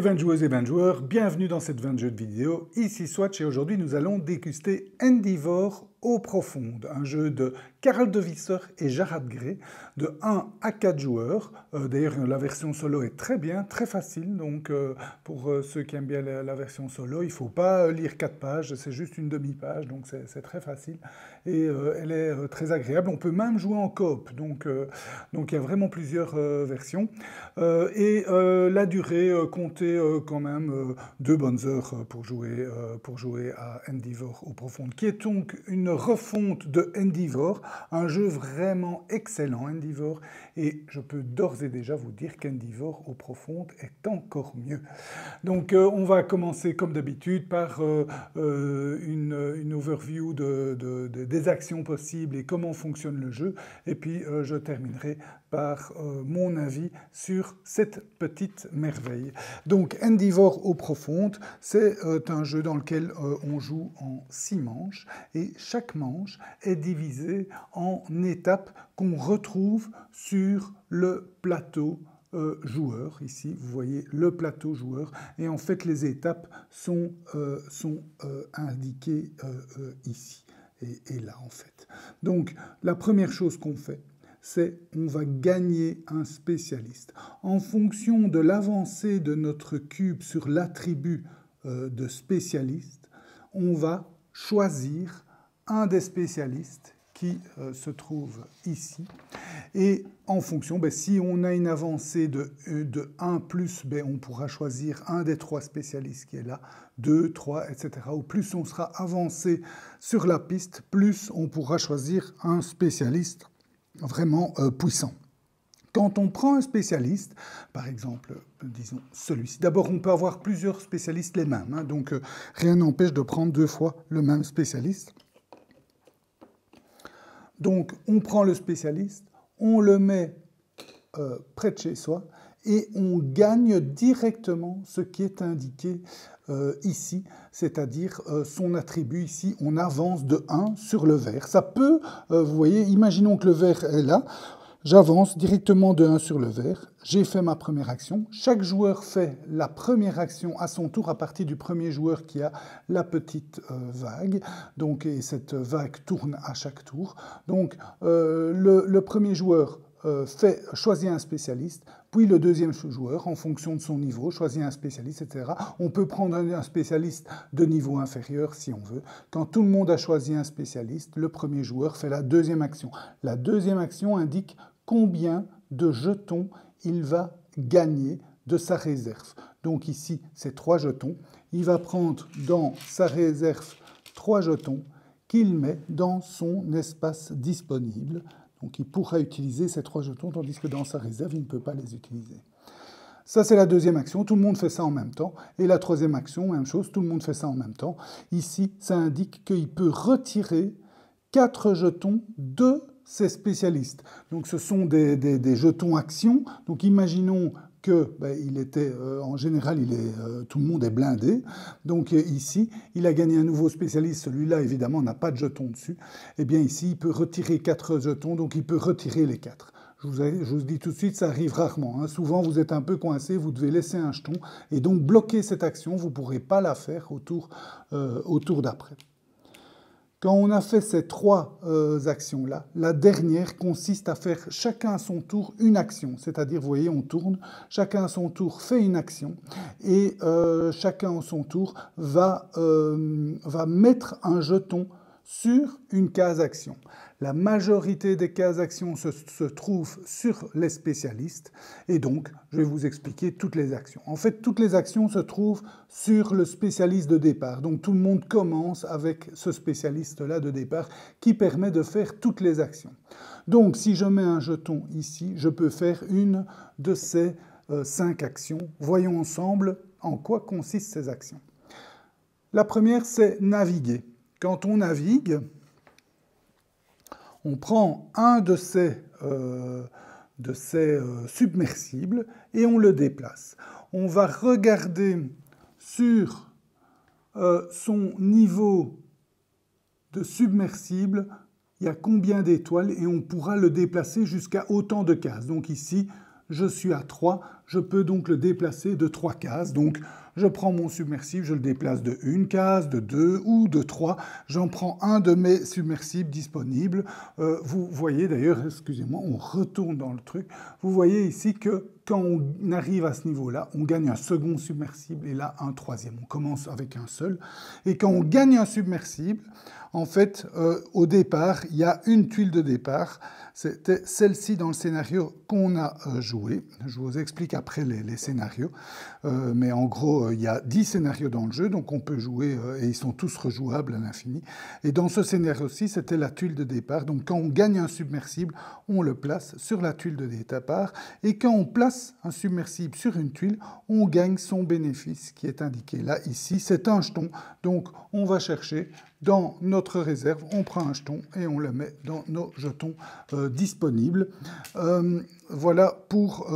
20 joueuses et 20 joueurs, bienvenue dans cette 20 jeux de vidéo, ici Swatch et aujourd'hui nous allons déguster Endeavour Eaux Profondes, un jeu de Carl de Visser et Jarrad Gray, de 1 à 4 joueurs. D'ailleurs la version solo est très bien, très facile, donc pour ceux qui aiment bien la version solo, il ne faut pas lire 4 pages, c'est juste une demi-page, donc c'est très facile et elle est très agréable. On peut même jouer en coop, donc il y a vraiment plusieurs versions. La durée comptait quand même 2 bonnes heures pour jouer à Endeavour Eaux Profondes, qui est donc une refonte de Endeavour, un jeu vraiment excellent, Endeavour, et je peux d'ores et déjà vous dire qu'Endeavour Eaux Profondes est encore mieux. Donc on va commencer comme d'habitude par une overview des actions possibles et comment fonctionne le jeu, et puis je terminerai par mon avis sur cette petite merveille. Donc Endeavour Eaux Profondes, c'est un jeu dans lequel on joue en 6 manches, et chaque manche est divisée en étapes qu'on retrouve sur le plateau joueur. Ici, vous voyez le plateau joueur, et en fait les étapes sont indiquées ici et là en fait. Donc la première chose qu'on fait, c'est on va gagner un spécialiste. En fonction de l'avancée de notre cube sur l'attribut de spécialiste, on va choisir un des spécialistes qui se trouve ici. Et en fonction, si on a une avancée de 1 plus, on pourra choisir un des 3 spécialistes qui est là, 2, 3, etc. Ou plus on sera avancé sur la piste, plus on pourra choisir un spécialiste vraiment puissant. Quand on prend un spécialiste, par exemple, disons celui-ci, d'abord on peut avoir plusieurs spécialistes les mêmes, hein, donc rien n'empêche de prendre 2 fois le même spécialiste. Donc on prend le spécialiste, on le met près de chez soi et on gagne directement ce qui est indiqué ici, c'est-à-dire son attribut ici, on avance de 1 sur le vert. Ça peut, vous voyez, imaginons que le vert est là, j'avance directement de 1 sur le vert, j'ai fait ma première action, chaque joueur fait la première action à son tour à partir du premier joueur qui a la petite vague, donc, et cette vague tourne à chaque tour. Donc le premier joueur choisit un spécialiste, puis le deuxième joueur, en fonction de son niveau, choisit un spécialiste, etc. On peut prendre un spécialiste de niveau inférieur si on veut. Quand tout le monde a choisi un spécialiste, le premier joueur fait la deuxième action. La deuxième action indique combien de jetons il va gagner de sa réserve. Donc ici, c'est 3 jetons. Il va prendre dans sa réserve 3 jetons qu'il met dans son espace disponible. Donc il pourra utiliser ces 3 jetons, tandis que dans sa réserve, il ne peut pas les utiliser. Ça, c'est la deuxième action, tout le monde fait ça en même temps. Et la troisième action, même chose, tout le monde fait ça en même temps. Ici, ça indique qu'il peut retirer 4 jetons de ses spécialistes. Donc ce sont des jetons actions. Donc imaginons que il était, en général, tout le monde est blindé. Donc ici, il a gagné un nouveau spécialiste. Celui-là, évidemment, n'a pas de jetons dessus. Eh bien ici, il peut retirer 4 jetons, donc il peut retirer les 4. Je vous dis tout de suite, ça arrive rarement. Hein. Souvent, vous êtes un peu coincé, vous devez laisser un jeton et donc bloquer cette action. Vous ne pourrez pas la faire au tour d'après. Quand on a fait ces 3 actions-là, la dernière consiste à faire chacun à son tour une action. C'est-à-dire, vous voyez, on tourne, chacun à son tour fait une action, et chacun à son tour va mettre un jeton sur une case action. La majorité des cases actions se trouvent sur les spécialistes, et donc je vais vous expliquer toutes les actions. En fait, toutes les actions se trouvent sur le spécialiste de départ. Donc tout le monde commence avec ce spécialiste-là de départ qui permet de faire toutes les actions. Donc si je mets un jeton ici, je peux faire une de ces 5 actions. Voyons ensemble en quoi consistent ces actions. La première, c'est naviguer. Quand on navigue, on prend un de ces submersibles et on le déplace. On va regarder sur son niveau de submersible, il y a combien d'étoiles et on pourra le déplacer jusqu'à autant de cases. Donc ici, je suis à 3, je peux donc le déplacer de 3 cases. Donc, je prends mon submersible, je le déplace de 1 case, de 2 ou de 3. J'en prends un de mes submersibles disponibles. Vous voyez d'ailleurs, excusez-moi, on retourne dans le truc. Vous voyez ici que quand on arrive à ce niveau-là, on gagne un second submersible et là un troisième. On commence avec un seul. Et quand on gagne un submersible, en fait, au départ, il y a une tuile de départ. C'était celle-ci dans le scénario qu'on a joué. Je vous explique après les scénarios. Mais en gros, il y a 10 scénarios dans le jeu, donc on peut jouer, et ils sont tous rejouables à l'infini. Et dans ce scénario-ci, c'était la tuile de départ. Donc quand on gagne un submersible, on le place sur la tuile de départ. Et quand on place un submersible sur une tuile, on gagne son bénéfice qui est indiqué là, ici. C'est un jeton. Donc on va chercher dans notre réserve, on prend un jeton et on le met dans nos jetons disponibles. Voilà pour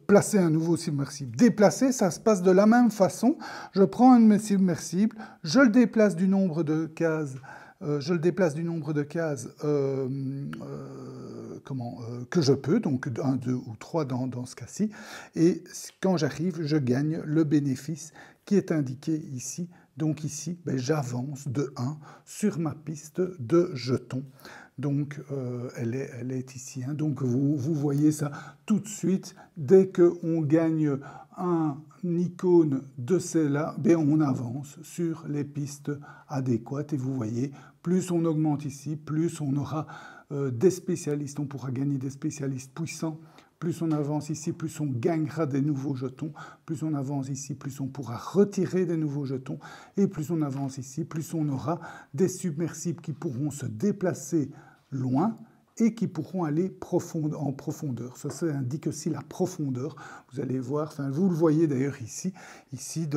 placer un nouveau submersible. Déplacer, ça se passe de la même façon. Je prends un de mes submersibles, je le déplace du nombre de cases, que je peux, donc 1, 2 ou 3 dans ce cas-ci. Et quand j'arrive, je gagne le bénéfice qui est indiqué ici. Donc ici, j'avance de 1 sur ma piste de jetons. Donc elle est ici. Hein. Donc vous voyez ça tout de suite. Dès qu'on gagne un icône de celle-là, on avance sur les pistes adéquates. Et vous voyez, plus on augmente ici, plus on aura des spécialistes. On pourra gagner des spécialistes puissants. Plus on avance ici, plus on gagnera des nouveaux jetons. Plus on avance ici, plus on pourra retirer des nouveaux jetons. Et plus on avance ici, plus on aura des submersibles qui pourront se déplacer loin et qui pourront aller en profondeur. Ça indique aussi la profondeur. Vous allez voir, enfin, vous le voyez d'ailleurs ici. Ici,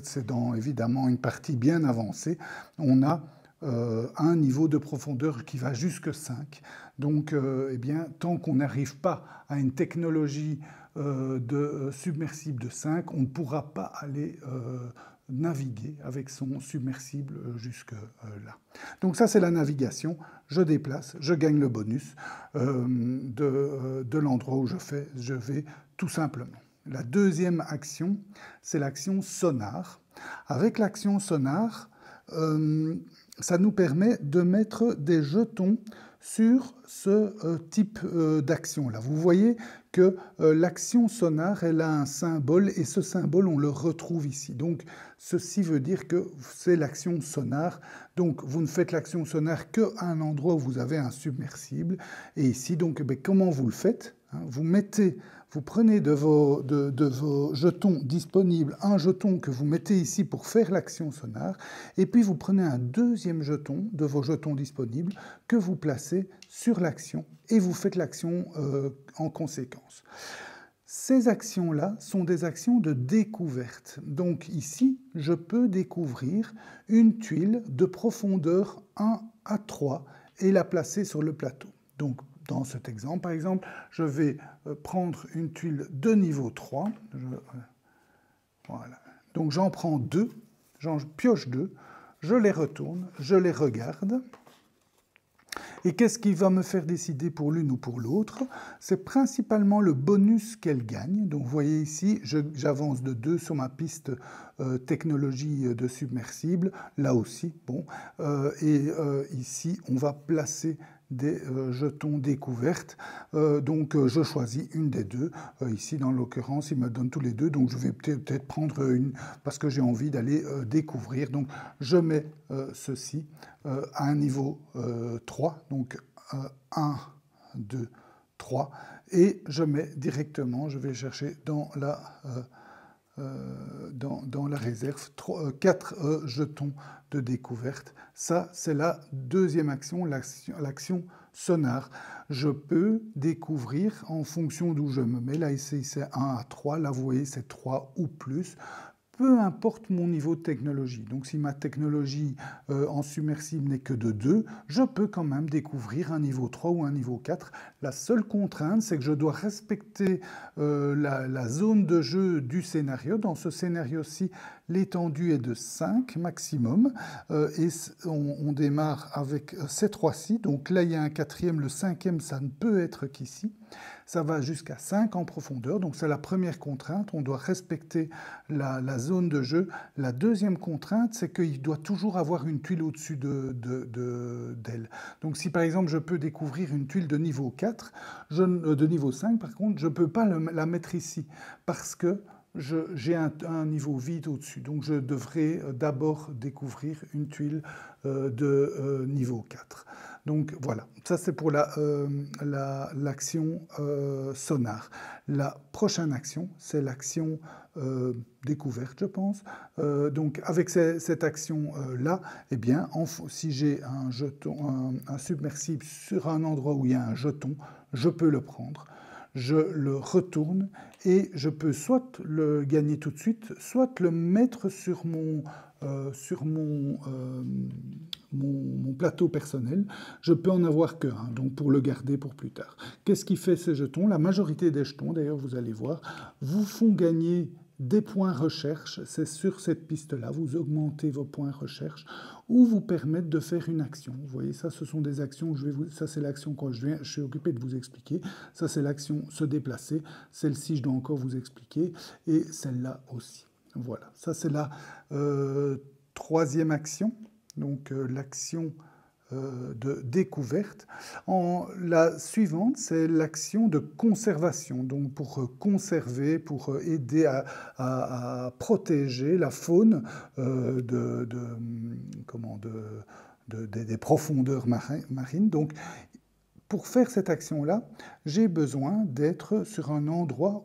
c'est dans évidemment une partie bien avancée. On a un niveau de profondeur qui va jusque 5. Donc, tant qu'on n'arrive pas à une technologie de submersible de 5, on ne pourra pas aller naviguer avec son submersible jusque là. Donc ça, c'est la navigation. Je déplace, je gagne le bonus de l'endroit où je vais tout simplement. La deuxième action, c'est l'action sonar. Avec l'action sonar, ça nous permet de mettre des jetons sur ce type d'action-là. Vous voyez que l'action sonar, elle a un symbole, et ce symbole, on le retrouve ici. Donc, ceci veut dire que c'est l'action sonar. Donc, vous ne faites l'action sonar qu'à un endroit où vous avez un submersible. Et ici, donc, comment vous le faites? Vous prenez de vos jetons disponibles un jeton que vous mettez ici pour faire l'action sonar, et puis vous prenez un deuxième jeton de vos jetons disponibles que vous placez sur l'action, et vous faites l'action en conséquence. Ces actions-là sont des actions de découverte. Donc ici, je peux découvrir une tuile de profondeur 1 à 3 et la placer sur le plateau. Donc, dans cet exemple, par exemple, je vais prendre une tuile de niveau 3. Voilà. Donc j'en prends 2, j'en pioche 2, je les retourne, je les regarde. Et qu'est-ce qui va me faire décider pour l'une ou pour l'autre? C'est principalement le bonus qu'elle gagne. Donc vous voyez ici, j'avance de 2 sur ma piste technologie de submersible, là aussi. Bon. Ici, on va placer des jetons découvertes. Donc je choisis une des deux. Ici, dans l'occurrence, il me donne tous les deux. Donc je vais peut-être prendre une parce que j'ai envie d'aller découvrir. Donc je mets ceci à un niveau 3. Donc 1, 2, 3. Et je mets directement, je vais chercher dans la réserve 4 jetons de découverte. Ça, c'est la deuxième action, l'action sonar. Je peux découvrir en fonction d'où je me mets. Là, ici, c'est 1 à 3. Là, vous voyez, c'est 3 ou plus. Peu importe mon niveau de technologie. Donc, si ma technologie en submersible n'est que de 2, je peux quand même découvrir un niveau 3 ou un niveau 4. La seule contrainte, c'est que je dois respecter la zone de jeu du scénario. Dans ce scénario-ci, l'étendue est de 5 maximum. Et on démarre avec ces 3-ci. Donc là, il y a un 4e. Le 5e, ça ne peut être qu'ici. Ça va jusqu'à 5 en profondeur, donc c'est la première contrainte, on doit respecter la zone de jeu. La deuxième contrainte, c'est qu'il doit toujours avoir une tuile au-dessus d'elle. Donc si par exemple je peux découvrir une tuile de niveau 4, de niveau 5 par contre, je ne peux pas la mettre ici, parce que j'ai un niveau vide au-dessus. Donc je devrais d'abord découvrir une tuile de niveau 4. Donc voilà, ça c'est pour l'action sonar. La prochaine action, c'est l'action découverte, je pense. Donc avec cette action-là, eh bien, si j'ai un jeton, un submersible sur un endroit où il y a un jeton, je peux le prendre. Je le retourne et je peux soit le gagner tout de suite, soit le mettre sur mon plateau personnel. Je peux en avoir qu'un, donc pour le garder pour plus tard. Qu'est-ce qui fait ces jetons? La majorité des jetons, d'ailleurs, vous allez voir, vous font gagner des points recherche. C'est sur cette piste-là, vous augmentez vos points recherche ou vous permettent de faire une action. Vous voyez, ça, ce sont des actions. Ça, c'est l'action quand je suis occupé de vous expliquer. Ça, c'est l'action se déplacer. Celle-ci, je dois encore vous expliquer. Et celle-là aussi. Voilà, ça, c'est la troisième action. Donc, l'action de découverte. La suivante, c'est l'action de conservation, donc pour conserver, pour aider à protéger la faune des profondeurs marines. Donc, pour faire cette action-là, j'ai besoin d'être sur un endroit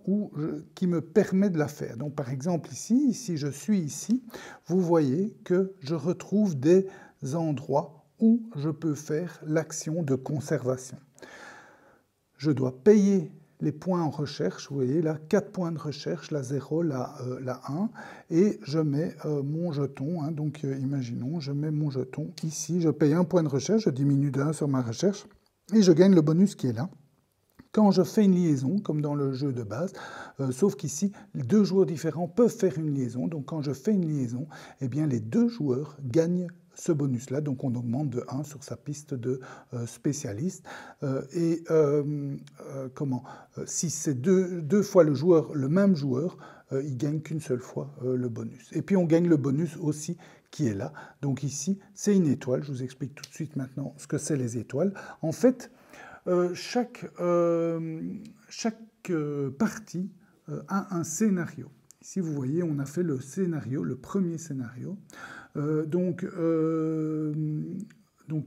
qui me permet de la faire. Donc, par exemple, ici, si je suis ici, vous voyez que je retrouve des endroits où je peux faire l'action de conservation. Je dois payer les points en recherche, vous voyez là, 4 points de recherche, la 0, la 1, et je mets mon jeton, hein, donc imaginons, je mets mon jeton ici, je paye 1 point de recherche, je diminue de 1 sur ma recherche, et je gagne le bonus qui est là. Quand je fais une liaison, comme dans le jeu de base, sauf qu'ici, 2 joueurs différents peuvent faire une liaison, donc quand je fais une liaison, eh bien les 2 joueurs gagnent ce bonus-là, donc on augmente de 1 sur sa piste de spécialiste. Si c'est deux fois le même joueur, il gagne qu'une seule fois le bonus. Et puis on gagne le bonus aussi qui est là. Donc ici, c'est une étoile. Je vous explique tout de suite maintenant ce que c'est les étoiles. En fait, chaque partie a un scénario. Ici, vous voyez, on a fait le scénario, le premier scénario. Donc, il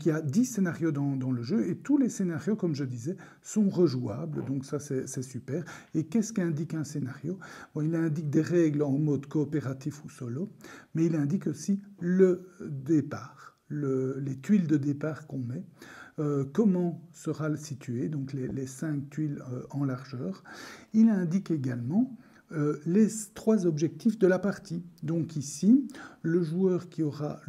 y a 10 scénarios dans le jeu, et tous les scénarios, comme je disais, sont rejouables, donc ça c'est super. Et qu'est-ce qu'indique un scénario? Bon, il indique des règles en mode coopératif ou solo, mais il indique aussi le départ, les tuiles de départ qu'on met, comment sera situé, donc les 5 tuiles en largeur. Il indique également les 3 objectifs de la partie. Donc ici, le joueur qui aura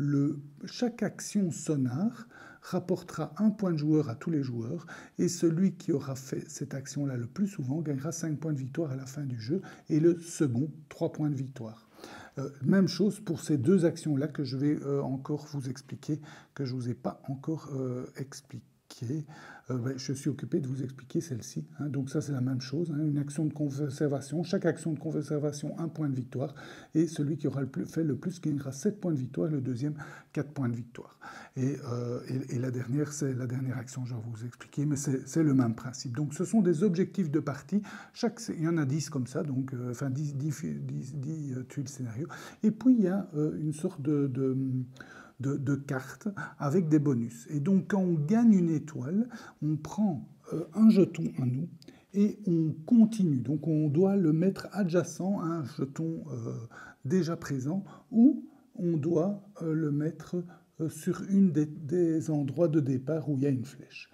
chaque action sonar rapportera 1 point de joueur à tous les joueurs, et celui qui aura fait cette action-là le plus souvent gagnera 5 points de victoire à la fin du jeu, et le second, 3 points de victoire. Même chose pour ces 2 actions-là que je vais encore vous expliquer, que je ne vous ai pas encore expliqué. Je suis occupé de vous expliquer celle-ci. Hein. Donc ça, c'est la même chose. Hein, une action de conservation. Chaque action de conservation, 1 point de victoire. Et celui qui aura fait le plus gagnera 7 points de victoire. Le deuxième, 4 points de victoire. Et la dernière, c'est la dernière action, je vais vous expliquer. Mais c'est le même principe. Donc ce sont des objectifs de partie. Il y en a 10 comme ça. Donc, 10 tuiles scénario. Et puis, il y a une sorte de cartes avec des bonus. Et donc, quand on gagne une étoile, on prend un jeton à nous et on continue. Donc, on doit le mettre adjacent à un jeton déjà présent, ou on doit le mettre sur une des endroits de départ où il y a une flèche.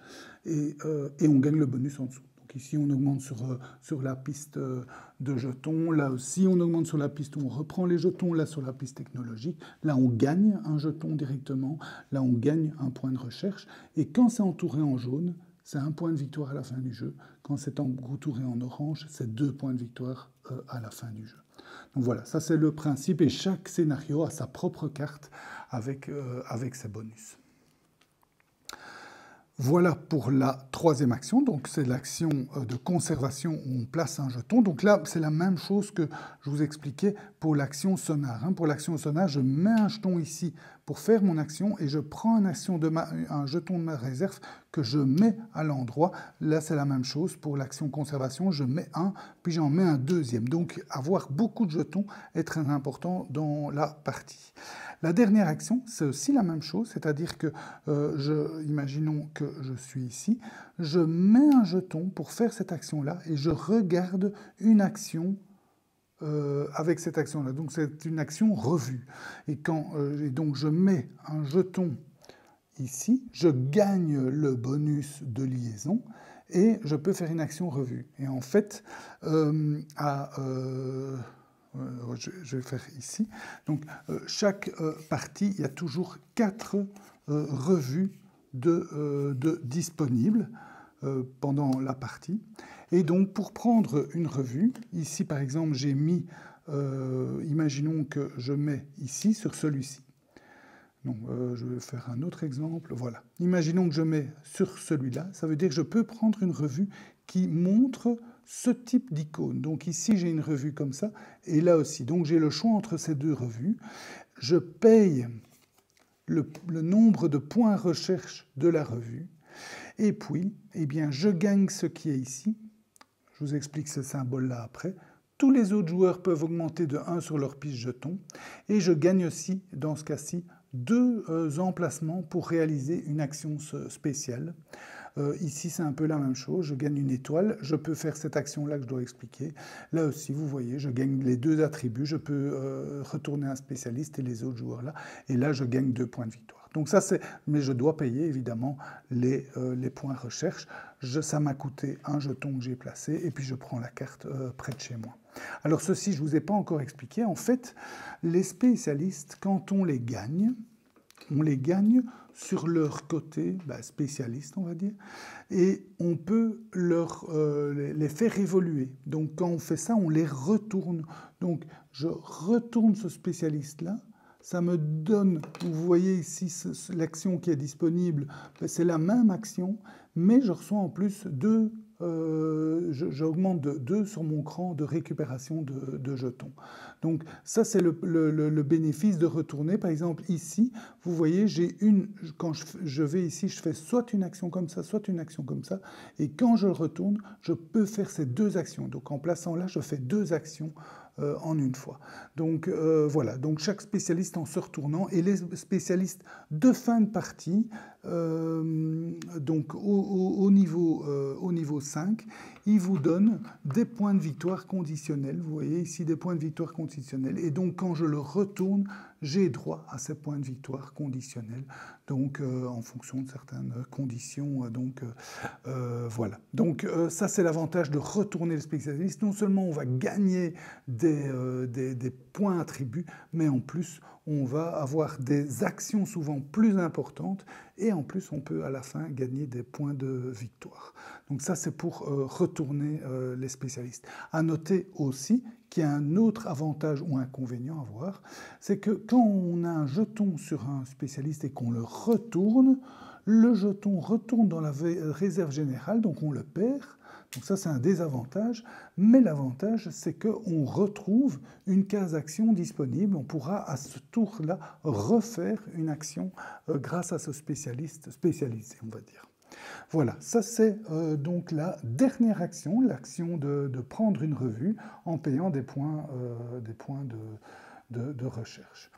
Et on gagne le bonus en dessous. Donc ici, on augmente sur la piste de jetons. Là aussi, on augmente sur la piste où on reprend les jetons. Là, sur la piste technologique. Là, on gagne un jeton directement. Là, on gagne un point de recherche. Et quand c'est entouré en jaune, c'est 1 point de victoire à la fin du jeu. Quand c'est entouré en orange, c'est 2 points de victoire à la fin du jeu. Donc voilà, ça c'est le principe. Et chaque scénario a sa propre carte avec ses bonus. Voilà pour la troisième action, donc c'est l'action de conservation où on place un jeton. Donc là, c'est la même chose que je vous expliquais pour l'action sonar. Pour l'action sonar, je mets un jeton ici pour faire mon action et je prends un jeton de ma réserve que je mets à l'endroit. Là, c'est la même chose pour l'action conservation. Je mets un, puis j'en mets un deuxième. Donc, avoir beaucoup de jetons est très important dans la partie. La dernière action, c'est aussi la même chose, c'est-à-dire que, imaginons que je suis ici, je mets un jeton pour faire cette action-là et je regarde une action avec cette action-là. Donc c'est une action revue. Et donc je mets un jeton ici, je gagne le bonus de liaison et je peux faire une action revue. Et en fait, je vais faire ici. Donc, chaque partie, il y a toujours 4 revues disponibles pendant la partie. Et donc, pour prendre une revue, ici, par exemple, j'ai mis, imaginons que je mets ici, sur celui-ci. Donc, je vais faire un autre exemple. Voilà. Imaginons que je mets sur celui-là. Ça veut dire que je peux prendre une revue qui montre ce type d'icône. Donc ici, j'ai une revue comme ça, et là aussi. Donc j'ai le choix entre ces deux revues. Je paye le nombre de points recherche de la revue, et puis, eh bien, je gagne ce qui est ici. Je vous explique ce symbole-là après. Tous les autres joueurs peuvent augmenter de 1 sur leur piste jeton, et je gagne aussi, dans ce cas-ci, 2 emplacements pour réaliser une action spéciale. Ici, c'est un peu la même chose. Je gagne une étoile. Je peux faire cette action-là que je dois expliquer. Là aussi, vous voyez, je gagne les 2 attributs. Je peux retourner un spécialiste et les autres joueurs là. Et là, je gagne 2 points de victoire. Donc ça, c'est... Mais je dois payer, évidemment, les points recherche. Ça m'a coûté un jeton que j'ai placé. Et puis, je prends la carte près de chez moi. Alors ceci, je ne vous ai pas encore expliqué. En fait, les spécialistes, quand on les gagne sur leur côté spécialiste, on va dire, et on peut les faire évoluer. Donc quand on fait ça, on les retourne. Donc je retourne ce spécialiste-là, ça me donne, vous voyez ici l'action qui est disponible, c'est la même action, mais je reçois en plus j'augmente de 2 sur mon cran de récupération de jetons. Donc ça, c'est le bénéfice de retourner. Par exemple, ici, vous voyez, quand je vais ici, je fais soit une action comme ça, soit une action comme ça. Et quand je retourne, je peux faire ces 2 actions. Donc en plaçant là, je fais 2 actions en une fois. Donc voilà, donc chaque spécialiste en se retournant, et les spécialistes de fin de partie, donc au niveau 5, ils vous donnent des points de victoire conditionnels. Vous voyez ici des points de victoire conditionnels. Et donc quand je le retourne, j'ai droit à ces points de victoire conditionnels, donc en fonction de certaines conditions. Voilà. Donc ça, c'est l'avantage de retourner le spécialiste. Non seulement on va gagner des points attributs, mais en plus, on va avoir des actions souvent plus importantes, et en plus, on peut à la fin gagner des points de victoire. Donc ça, c'est pour retourner les spécialistes. À noter aussi qu'il y a un autre avantage ou inconvénient à voir, c'est que quand on a un jeton sur un spécialiste et qu'on le retourne, le jeton retourne dans la réserve générale, donc on le perd. Donc ça, c'est un désavantage, mais l'avantage, c'est qu'on retrouve une case action disponible. On pourra à ce tour-là refaire une action grâce à ce spécialiste spécialisé, on va dire. Voilà, ça c'est donc la dernière action, l'action de prendre une revue en payant des points de recherche.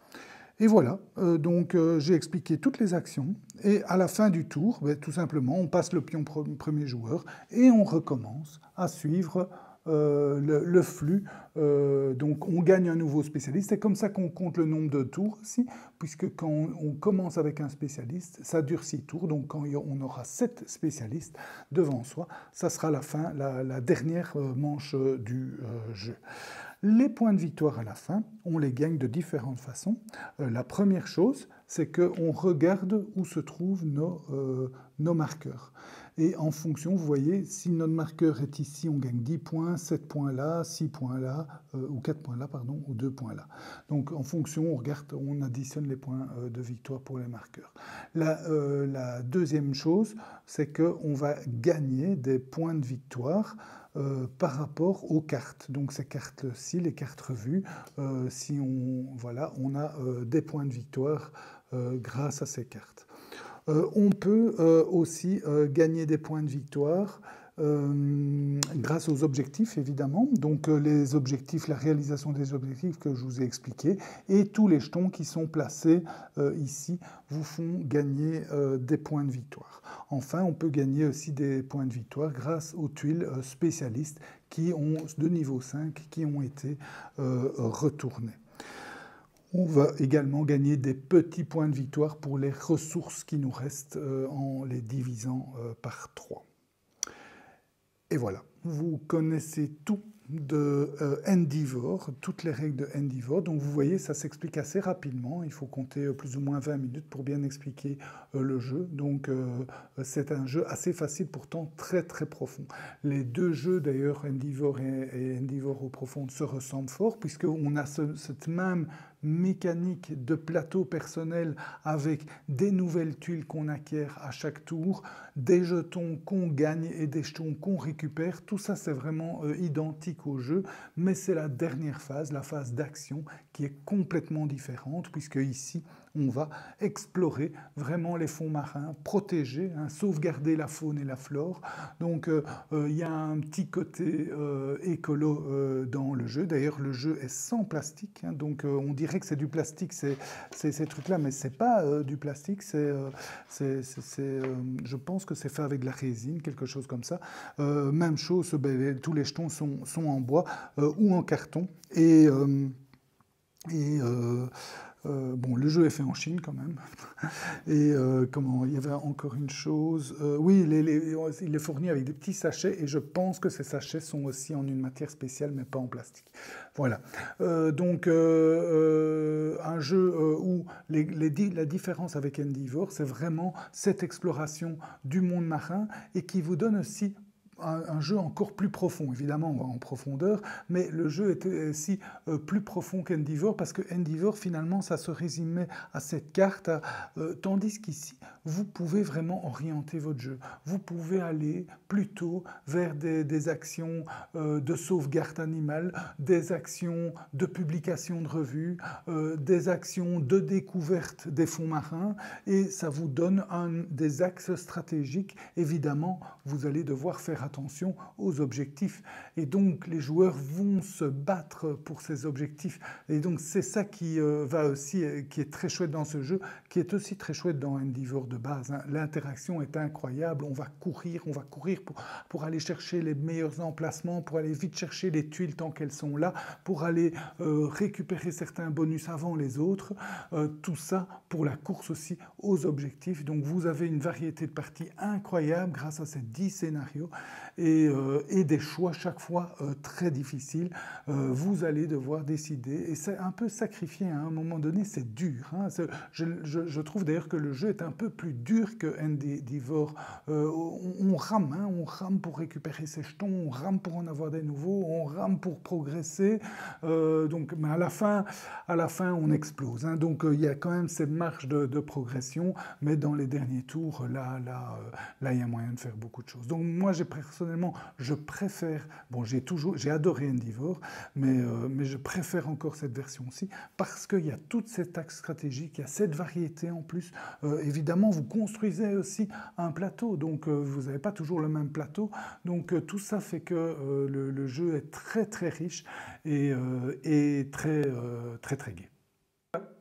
Et voilà, donc j'ai expliqué toutes les actions, et à la fin du tour, tout simplement, on passe le pion premier joueur, et on recommence à suivre le flux. Donc on gagne un nouveau spécialiste. C'est comme ça qu'on compte le nombre de tours aussi, puisque quand on commence avec un spécialiste, ça dure 6 tours. Donc quand on aura 7 spécialistes devant soi, ça sera la fin, la dernière manche du jeu. Les points de victoire à la fin, on les gagne de différentes façons. La première chose, c'est qu'on regarde où se trouvent nos marqueurs. Et en fonction, vous voyez, si notre marqueur est ici, on gagne 10 points, 7 points là, 6 points là, ou 4 points là, pardon, ou 2 points là. Donc en fonction, on regarde, on additionne les points de victoire pour les marqueurs. La deuxième chose, c'est qu'on va gagner des points de victoire par rapport aux cartes. Donc ces cartes-ci, les cartes revues, si voilà, on a des points de victoire grâce à ces cartes. On peut aussi gagner des points de victoire grâce aux objectifs, évidemment. Donc les objectifs, la réalisation des objectifs que je vous ai expliqué, et tous les jetons qui sont placés ici vous font gagner des points de victoire. Enfin, on peut gagner aussi des points de victoire grâce aux tuiles spécialistes qui ont, de niveau 5 qui ont été retournées. On va également gagner des petits points de victoire pour les ressources qui nous restent en les divisant par 3. Et voilà, vous connaissez tout de Endeavour, toutes les règles de Endeavour. Donc vous voyez, ça s'explique assez rapidement. Il faut compter plus ou moins 20 minutes pour bien expliquer le jeu. Donc c'est un jeu assez facile, pourtant très très profond. Les deux jeux d'ailleurs, Endeavour et Endeavour eaux profondes, se ressemblent fort, puisqu'on a cette même mécanique de plateau personnel avec des nouvelles tuiles qu'on acquiert à chaque tour, des jetons qu'on gagne et des jetons qu'on récupère. Tout ça, c'est vraiment identique au jeu, mais c'est la dernière phase, la phase d'action, qui est complètement différente, puisque ici, on va explorer vraiment les fonds marins, protéger, sauvegarder la faune et la flore. Donc il y a un petit côté écolo dans le jeu. D'ailleurs, le jeu est sans plastique, donc on dirait que c'est du plastique, ces trucs-là, mais c'est pas du plastique, je pense que c'est fait avec de la résine, quelque chose comme ça. Même chose, tous les jetons sont en bois ou en carton. Bon, le jeu est fait en Chine quand même. Et comment, il y avait encore une chose. Oui, il est fourni avec des petits sachets et je pense que ces sachets sont aussi en une matière spéciale, mais pas en plastique. Voilà. Donc, un jeu où la différence avec Endeavour, c'est vraiment cette exploration du monde marin et qui vous donne aussi un jeu encore plus profond, évidemment en profondeur, mais le jeu était aussi plus profond qu'Endeavour, parce que Endeavour, finalement, ça se résumait à cette carte, tandis qu'ici, vous pouvez vraiment orienter votre jeu. Vous pouvez aller plutôt vers des actions de sauvegarde animale, des actions de publication de revues, des actions de découverte des fonds marins, et ça vous donne des axes stratégiques. Évidemment, vous allez devoir faire attention aux objectifs. Et donc, les joueurs vont se battre pour ces objectifs. Et donc, c'est ça qui est très chouette dans ce jeu, qui est aussi très chouette dans Endeavour de base. L'interaction est incroyable. On va courir pour aller chercher les meilleurs emplacements, pour aller vite chercher les tuiles tant qu'elles sont là, pour aller récupérer certains bonus avant les autres. Tout ça pour la course aussi aux objectifs. Donc, vous avez une variété de parties incroyable grâce à ces 10 scénarios. Et des choix chaque fois très difficiles. Vous allez devoir décider, et c'est un peu sacrifié, à un moment donné, c'est dur. Je trouve d'ailleurs que le jeu est un peu plus dur que Endeavour. On rame pour récupérer ses jetons, on rame pour en avoir des nouveaux, on rame pour progresser. Mais à la fin, on explose. Donc il y a quand même cette marge de progression, mais dans les derniers tours, là, il y a moyen de faire beaucoup de choses. Donc moi, personnellement, je préfère, bon, j'ai adoré Endeavour, mais je préfère encore cette version-ci, parce qu'il y a toute cette axe stratégique, il y a cette variété en plus. Évidemment, vous construisez aussi un plateau, donc vous n'avez pas toujours le même plateau, donc tout ça fait que le jeu est très très riche et très très gai.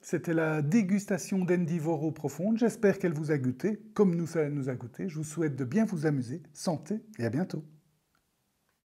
C'était la dégustation d'Endeavour eaux profondes. J'espère qu'elle vous a goûté, comme ça nous a goûté. Je vous souhaite de bien vous amuser. Santé et à bientôt.